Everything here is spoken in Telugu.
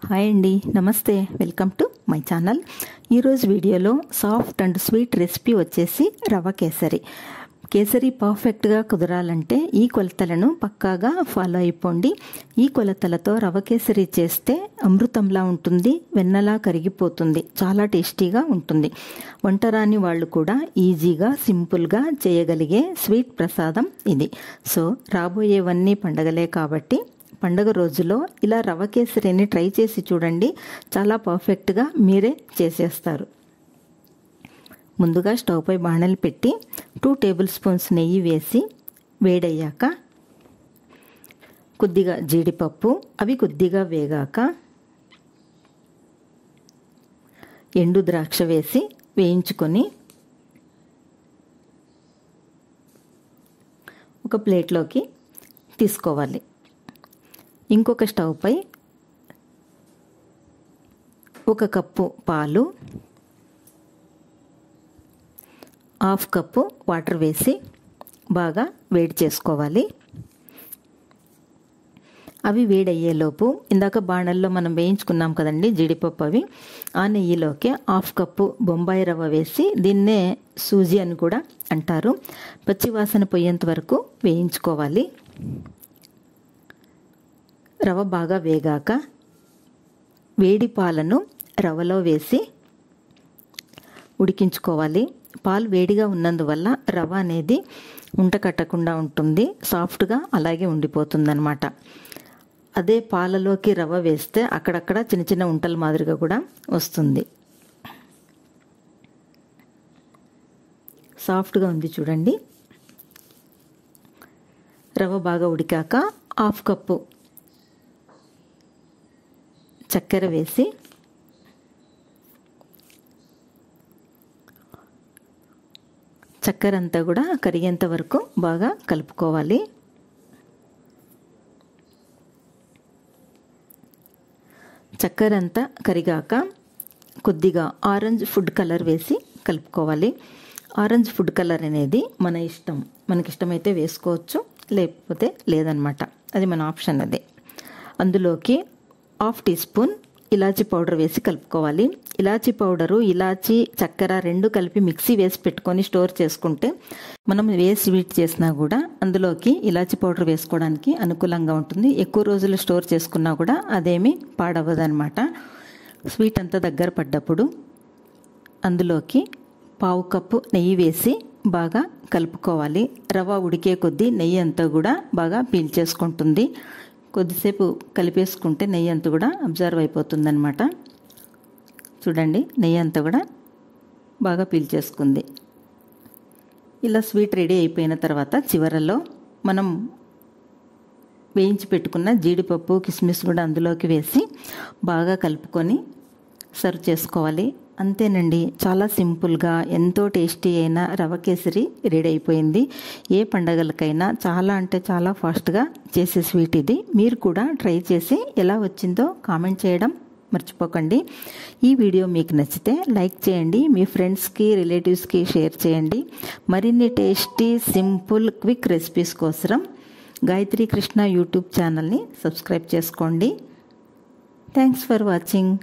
హాయ్ అండి, నమస్తే. Welcome to my channel. ఈరోజు వీడియోలో సాఫ్ట్ అండ్ స్వీట్ రెసిపీ వచ్చేసి రవ కేసరి. కేసరి పర్ఫెక్ట్గా కుదరాలంటే ఈ కొలతలను పక్కాగా ఫాలో అయిపోండి. ఈ కొలతలతో రవ కేసరి చేస్తే అమృతంలా ఉంటుంది, వెన్నలా కరిగిపోతుంది, చాలా టేస్టీగా ఉంటుంది. వంటరాని వాళ్ళు కూడా ఈజీగా సింపుల్గా చేయగలిగే స్వీట్ ప్రసాదం ఇది. సో రాబోయేవన్నీ పండగలే కాబట్టి పండుగ రోజులో ఇలా రవ కేసరిని ట్రై చేసి చూడండి, చాలా పర్ఫెక్ట్గా మీరే చేసేస్తారు. ముందుగా స్టవ్ పై బాణలు పెట్టి 2 టేబుల్ స్పూన్స్ నెయ్యి వేసి వేడయ్యాక కొద్దిగా జీడిపప్పు, అవి కొద్దిగా వేగాక ఎండు ద్రాక్ష వేసి వేయించుకొని ఒక ప్లేట్లోకి తీసుకోవాలి. ఇంకొక స్టవ్ పై 1 కప్పు పాలు, 1/2 కప్పు వాటర్ వేసి బాగా వేడి చేసుకోవాలి. అవి వేడయ్యేలోపు ఇందాక బాణల్లో మనం వేయించుకున్నాం కదండి జీడిపప్పు, అవి ఆ నెయ్యిలోకి 1/2 కప్పు బొంబాయి రవ్వ వేసి, దీన్నే సూజీ అని కూడా అంటారు, పచ్చివాసన పోయేంత వరకు వేయించుకోవాలి. రవ బాగా వేగాక వేడి పాలను రవలో వేసి ఉడికించుకోవాలి. పాలు వేడిగా ఉన్నందువల్ల రవ అనేది ఉంట కట్టకుండా ఉంటుంది, సాఫ్ట్గా అలాగే ఉండిపోతుంది అన్నమాట. అదే పాలలోకి రవ వేస్తే అక్కడక్కడ చిన్న చిన్న ఉంటల మాదిరిగా కూడా వస్తుంది. సాఫ్ట్గా ఉంది చూడండి. రవ బాగా ఉడికాక 1/2 కప్పు చక్కెర వేసి చక్కెర అంతా కూడా కరిగేంత వరకు బాగా కలుపుకోవాలి. చక్కెర అంతా కరిగాక కొద్దిగా ఆరెంజ్ ఫుడ్ కలర్ వేసి కలుపుకోవాలి. ఆరెంజ్ ఫుడ్ కలర్ అనేది మన ఇష్టం, మనకిష్టమైతే వేసుకోవచ్చు, లేకపోతే లేదనమాట, అది మన ఆప్షన్. అదే అందులోకి 1/2 టీ స్పూన్ ఇలాచీ పౌడర్ వేసి కలుపుకోవాలి. ఇలాచీ పౌడరు, ఇలాచీ, చక్కెర రెండు కలిపి మిక్సీ వేసి పెట్టుకొని స్టోర్ చేసుకుంటే మనం ఏ స్వీట్ చేసినా కూడా అందులోకి ఇలాచీ పౌడర్ వేసుకోవడానికి అనుకూలంగా ఉంటుంది. ఎక్కువ రోజులు స్టోర్ చేసుకున్నా కూడా అదేమీ పాడవదనమాట. స్వీట్ అంతా దగ్గర పడ్డప్పుడు అందులోకి 1/2 కప్పు నెయ్యి వేసి బాగా కలుపుకోవాలి. రవ ఉడికే కొద్దీ నెయ్యి అంతా కూడా బాగా పీల్చేసుకుంటుంది. కొద్దిసేపు కలిపేసుకుంటే నెయ్యి అంతా కూడా అబ్జర్వ్ అయిపోతుంది అనమాట. చూడండి, నెయ్యి అంతా కూడా బాగా పీల్చేసుకుంది. ఇలా స్వీట్ రెడీ అయిపోయిన తర్వాత చివరలో మనం వేయించి పెట్టుకున్న జీడిపప్పు, కిస్మిస్ కూడా అందులోకి వేసి బాగా కలుపుకొని సర్వ్ చేసుకోవాలి. అంతేనండి, చాలా సింపుల్గా ఎంతో టేస్టీ అయిన రవ కేసరి రెడీ అయిపోయింది. ఏ పండగలకైనా చాలా అంటే చాలా ఫాస్ట్గా చేసే స్వీట్ ఇది. మీరు కూడా ట్రై చేసి ఎలా వచ్చిందో కామెంట్ చేయడం మర్చిపోకండి. ఈ వీడియో మీకు నచ్చితే లైక్ చేయండి, మీ ఫ్రెండ్స్కి, రిలేటివ్స్కి షేర్ చేయండి. మరిన్ని టేస్టీ, సింపుల్, క్విక్ రెసిపీస్ కోసం గాయత్రి కృష్ణ యూట్యూబ్ ఛానల్ని సబ్స్క్రైబ్ చేసుకోండి. Thanks for watching.